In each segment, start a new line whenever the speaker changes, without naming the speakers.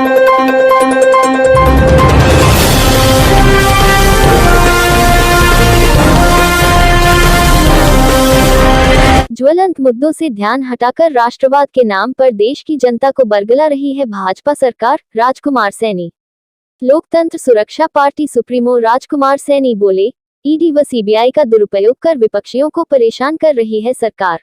ज्वलंत मुद्दों से ध्यान हटाकर राष्ट्रवाद के नाम पर देश की जनता को बरगला रही है भाजपा सरकार, राजकुमार सैनी। लोकतंत्र सुरक्षा पार्टी सुप्रीमो राजकुमार सैनी बोले, ईडी व सीबीआई का दुरुपयोग कर विपक्षियों को परेशान कर रही है सरकार।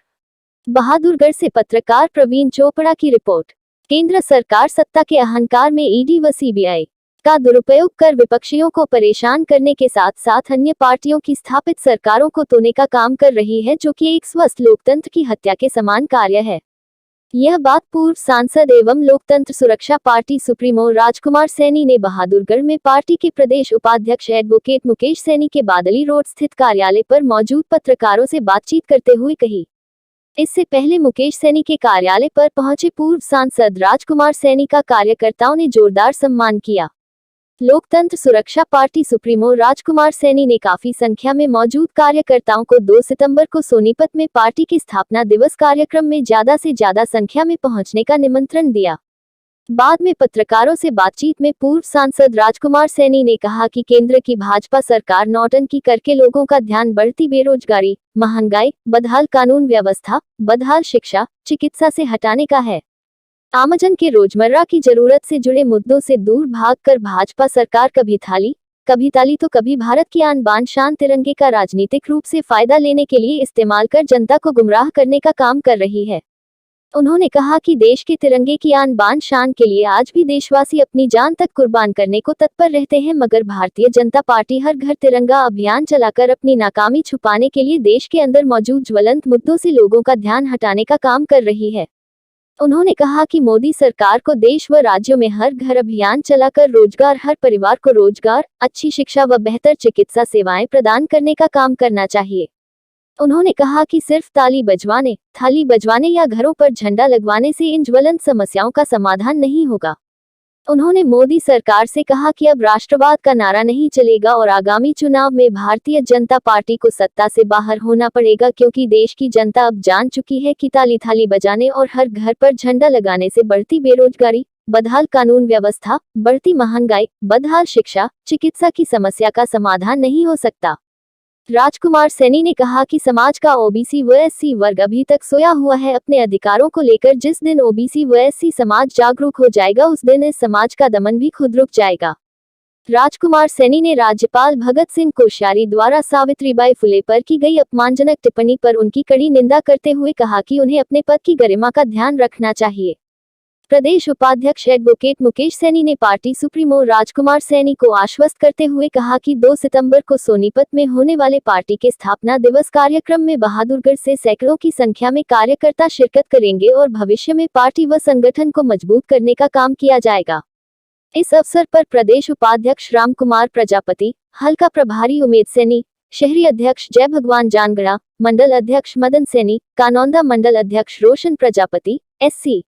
बहादुरगढ़ से पत्रकार प्रवीण चोपड़ा की रिपोर्ट। केंद्र सरकार सत्ता के अहंकार में ईडी व सीबीआई का दुरुपयोग कर विपक्षियों को परेशान करने के साथ साथ अन्य पार्टियों की स्थापित सरकारों को तोड़ने का काम कर रही है, जो कि एक स्वस्थ लोकतंत्र की हत्या के समान कार्य है। यह बात पूर्व सांसद एवं लोकतंत्र सुरक्षा पार्टी सुप्रीमो राजकुमार सैनी ने बहादुरगढ़ में पार्टी के प्रदेश उपाध्यक्ष एडवोकेट मुकेश सैनी के बादली रोड स्थित कार्यालय पर मौजूद पत्रकारों से बातचीत करते हुए कही। इससे पहले मुकेश सैनी के कार्यालय पर पहुंचे पूर्व सांसद राजकुमार सैनी का कार्यकर्ताओं ने जोरदार सम्मान किया। लोकतंत्र सुरक्षा पार्टी सुप्रीमो राजकुमार सैनी ने काफी संख्या में मौजूद कार्यकर्ताओं को 2 सितंबर को सोनीपत में पार्टी के स्थापना दिवस कार्यक्रम में ज्यादा से ज्यादा संख्या में पहुंचने का निमंत्रण दिया। बाद में पत्रकारों से बातचीत में पूर्व सांसद राजकुमार सैनी ने कहा कि केंद्र की भाजपा सरकार नौटंकी करके लोगों का ध्यान बढ़ती बेरोजगारी, महंगाई, बदहाल कानून व्यवस्था, बदहाल शिक्षा, चिकित्सा से हटाने का है। आमजन के रोजमर्रा की जरूरत से जुड़े मुद्दों से दूर भागकर भाजपा सरकार कभी थाली, कभी ताली तो कभी भारत की आन बान शान तिरंगे का राजनीतिक रूप से फायदा लेने के लिए इस्तेमाल कर जनता को गुमराह करने का काम कर रही है। उन्होंने कहा कि देश के तिरंगे की आन बान शान के लिए आज भी देशवासी अपनी जान तक कुर्बान करने को तत्पर रहते हैं, मगर भारतीय जनता पार्टी हर घर तिरंगा अभियान चलाकर अपनी नाकामी छुपाने के लिए देश के अंदर मौजूद ज्वलंत मुद्दों से लोगों का ध्यान हटाने का काम कर रही है। उन्होंने कहा कि मोदी सरकार को देश व राज्यों में हर घर अभियान चलाकर रोजगार, हर परिवार को रोजगार, अच्छी शिक्षा व बेहतर चिकित्सा सेवाएं प्रदान करने का काम करना चाहिए। उन्होंने कहा कि सिर्फ ताली बजवाने, थाली बजवाने या घरों पर झंडा लगवाने से इन ज्वलंत समस्याओं का समाधान नहीं होगा। उन्होंने मोदी सरकार से कहा कि अब राष्ट्रवाद का नारा नहीं चलेगा और आगामी चुनाव में भारतीय जनता पार्टी को सत्ता से बाहर होना पड़ेगा, क्योंकि देश की जनता अब जान चुकी है कि ताली थाली बजाने और हर घर पर झंडा लगाने से बढ़ती बेरोजगारी, बदहाल कानून व्यवस्था, बढ़ती महंगाई, बदहाल शिक्षा, चिकित्सा की समस्या का समाधान नहीं हो सकता। राजकुमार सैनी ने कहा कि समाज का ओबीसी व एससी वर्ग अभी तक सोया हुआ है अपने अधिकारों को लेकर। जिस दिन ओबीसी व एससी समाज जागरूक हो जाएगा, उस दिन इस समाज का दमन भी खुद रुक जाएगा। राजकुमार सैनी ने राज्यपाल भगत सिंह कोश्यारी द्वारा सावित्रीबाई फुले पर की गई अपमानजनक टिप्पणी पर उनकी कड़ी निंदा करते हुए कहा कि उन्हें अपने पद की गरिमा का ध्यान रखना चाहिए। प्रदेश उपाध्यक्ष एडवोकेट मुकेश सैनी ने पार्टी सुप्रीमो राजकुमार सैनी को आश्वस्त करते हुए कहा कि 2 सितंबर को सोनीपत में होने वाले पार्टी के स्थापना दिवस कार्यक्रम में बहादुरगढ़ से सैकड़ों की संख्या में कार्यकर्ता शिरकत करेंगे और भविष्य में पार्टी व संगठन को मजबूत करने का काम किया जाएगा। इस अवसर पर प्रदेश उपाध्यक्ष राम कुमार प्रजापति, हल्का प्रभारी उमेद सैनी, शहरी अध्यक्ष जय भगवान जानगड़ा, मंडल अध्यक्ष मदन सैनी, कानौंदा मंडल अध्यक्ष रोशन प्रजापति, एससी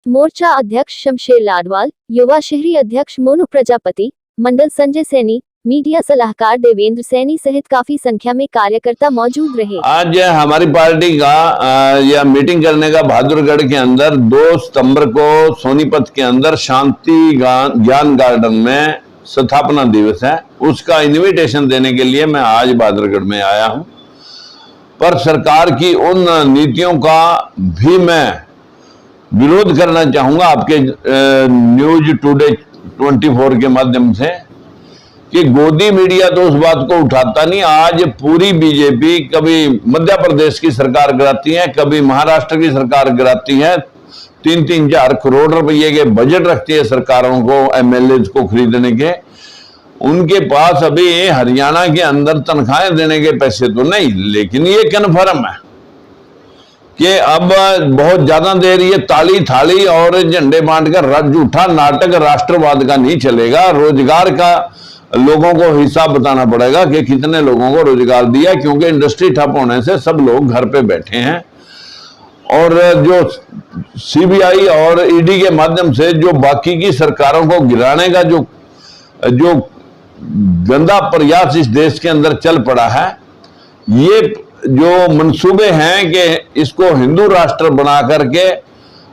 मोर्चा अध्यक्ष शमशेर लाडवाल, युवा शहरी अध्यक्ष मोनू प्रजापति, मंडल संजय सैनी, मीडिया सलाहकार देवेंद्र सैनी सहित काफी संख्या में कार्यकर्ता मौजूद रहे।
आज हमारी पार्टी का यह मीटिंग करने का बहादुरगढ़ के अंदर 2 सितंबर को सोनीपत के अंदर शांति ज्ञान गार्डन में स्थापना दिवस है। उसका इन्विटेशन देने के लिए मैं आज बहादुरगढ़ में आया हूं। पर सरकार की उन नीतियों का भी मैं विरोध करना चाहूंगा आपके न्यूज टुडे 24 के माध्यम से, कि गोदी मीडिया तो उस बात को उठाता नहीं। आज पूरी बीजेपी कभी मध्य प्रदेश की सरकार गिराती है, कभी महाराष्ट्र की सरकार गिराती है, 3-4 करोड़ रुपए के बजट रखती है सरकारों को, एमएलए को खरीदने के। उनके पास अभी हरियाणा के अंदर तनख्वाहें देने के पैसे तो नहीं, लेकिन ये कन्फर्म है कि अब बहुत ज्यादा देर ये ताली थाली और झंडे बांटकर झूठा नाटक राष्ट्रवाद का नहीं चलेगा। रोजगार का लोगों को हिसाब बताना पड़ेगा कि कितने लोगों को रोजगार दिया, क्योंकि इंडस्ट्री ठप होने से सब लोग घर पे बैठे हैं। और जो सीबीआई और ईडी के माध्यम से जो बाकी की सरकारों को गिराने का जो गंदा प्रयास इस देश के अंदर चल पड़ा है, ये जो मंसूबे हैं कि इसको हिंदू राष्ट्र बना करके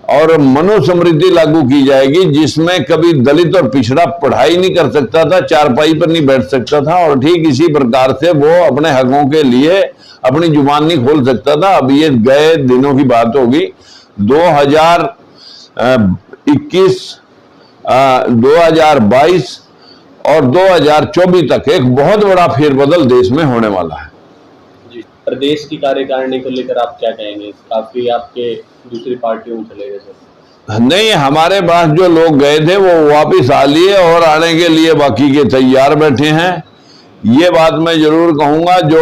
और मनुस्मृति लागू की जाएगी, जिसमें कभी दलित और पिछड़ा पढ़ाई नहीं कर सकता था, चारपाई पर नहीं बैठ सकता था, और ठीक इसी प्रकार से वो अपने हकों के लिए अपनी जुबान नहीं खोल सकता था। अब ये गए दिनों की बात होगी। 2021, 2022 और 2024 तक एक बहुत बड़ा फेरबदल देश में होने वाला है।
प्रदेश की कार्यकारिणी को लेकर आप क्या कहेंगे? काफी आपके दूसरी पार्टियों में चले गए सर।
नहीं, हमारे पास जो लोग गए थे वो वापस आ लिए और आने के लिए बाकी के तैयार बैठे हैं। ये बात मैं जरूर कहूंगा, जो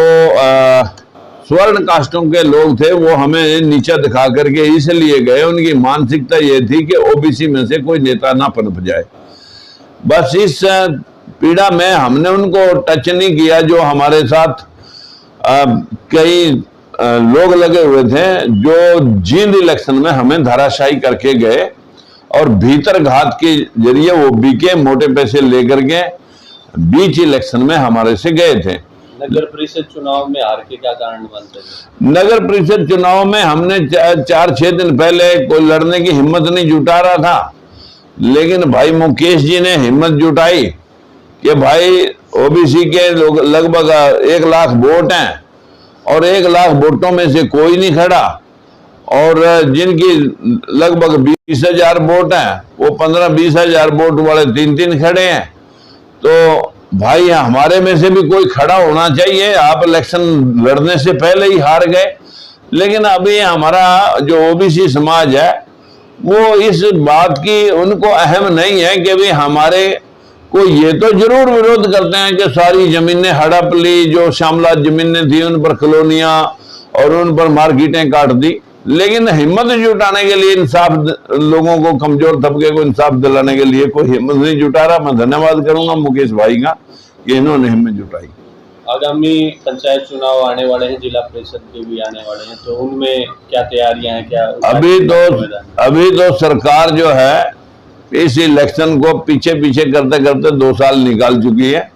स्वर्ण कास्टों के लोग थे वो हमें नीचा दिखा करके इसलिए गए, उनकी मानसिकता ये थी कि ओबीसी में से कोई नेता ना पनप जाए। बस इस पीड़ा में हमने उनको टच नहीं किया। जो हमारे साथ कई लोग लगे हुए थे जो जींद इलेक्शन में हमें धाराशाही करके गए और भीतर घात के जरिए वो बीके मोटे पैसे लेकर के बीच इलेक्शन में हमारे से गए थे।
नगर परिषद चुनाव में हार के क्या कारण बनते हैं?
नगर परिषद चुनाव में हमने 4-6 दिन पहले कोई लड़ने की हिम्मत नहीं जुटा रहा था, लेकिन भाई मुकेश जी ने हिम्मत जुटाई कि भाई ओबीसी के लोग लगभग 1 लाख वोट हैं और 1 लाख वोटों में से कोई नहीं खड़ा, और जिनकी लगभग 20,000 वोट हैं वो 15-20 हजार वोट वाले 3-3 खड़े हैं। तो भाई हमारे में से भी कोई खड़ा होना चाहिए। आप इलेक्शन लड़ने से पहले ही हार गए। लेकिन अभी हमारा जो ओबीसी समाज है वो इस बात की उनको अहम नहीं है कि भाई हमारे को ये तो जरूर विरोध करते हैं कि सारी जमीनें हड़प ली, जो शामला जमीनें थी उन पर कॉलोनियां और उन पर मार्केटें काट दी, लेकिन हिम्मत जुटाने के लिए, इंसाफ लोगों को, कमजोर तबके को इंसाफ दिलाने के लिए कोई हिम्मत नहीं जुटा रहा। मैं धन्यवाद करूंगा मुकेश भाई का कि इन्होंने हिम्मत जुटाई।
आगामी पंचायत चुनाव आने वाले हैं, जिला परिषद के भी आने वाले हैं, तो उनमें क्या तैयारियां हैं? क्या
अभी तो सरकार जो है इस इलेक्शन को पीछे पीछे करते करते 2 साल निकाल चुकी है।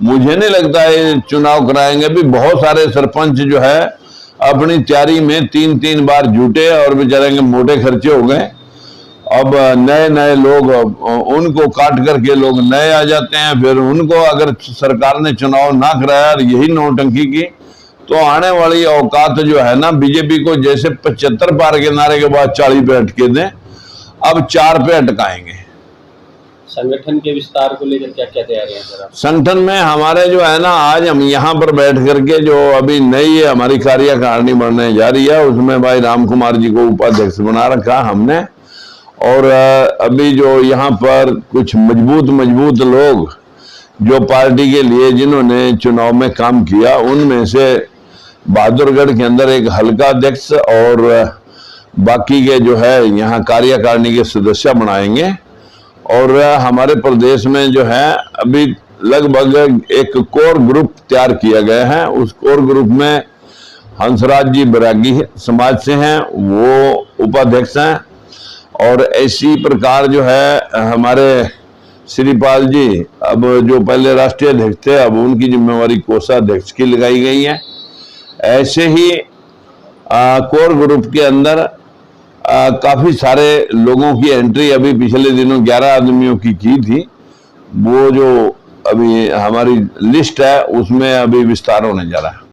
मुझे नहीं लगता है चुनाव कराएंगे। भी बहुत सारे सरपंच जो है अपनी तैयारी में 3-3 बार जुटे और बेचारे के मोटे खर्चे हो गए। अब नए नए लोग, उनको काट करके लोग नए आ जाते हैं। फिर उनको अगर सरकार ने चुनाव ना कराया और यही नौटंकी की तो आने वाली औकात जो है ना, बीजेपी को जैसे 75 पार के नारे के बाद 40 पे अटके थे, अब 4 पे अटकाएंगे।
संगठन के विस्तार को लेकर क्या क्या तैयारियां हैं?
संगठन में हमारे जो है ना, आज हम यहाँ पर बैठ करके जो अभी नई हमारी कार्यकारिणी बनने जा रही है उसमें भाई राम कुमार जी को उपाध्यक्ष बना रखा हमने। और अभी जो यहाँ पर कुछ मजबूत लोग जो पार्टी के लिए जिन्होंने चुनाव में काम किया, उनमें से बहादुरगढ़ के अंदर एक हल्का अध्यक्ष और बाकी के जो है यहाँ कार्यकारिणी के सदस्य बनाएंगे। और हमारे प्रदेश में जो है अभी लगभग एक कोर ग्रुप तैयार किया गया है। उस कोर ग्रुप में हंसराज जी बैरागी समाज से हैं, वो उपाध्यक्ष हैं। और इसी प्रकार जो है हमारे श्रीपाल जी, अब जो पहले राष्ट्रीय अध्यक्ष थे, अब उनकी जिम्मेवारी कोषाध्यक्ष की लगाई गई है। ऐसे ही कोर ग्रुप के अंदर काफी सारे लोगों की एंट्री अभी पिछले दिनों 11 आदमियों की थी। वो जो अभी हमारी लिस्ट है उसमें अभी विस्तार होने जा रहा है।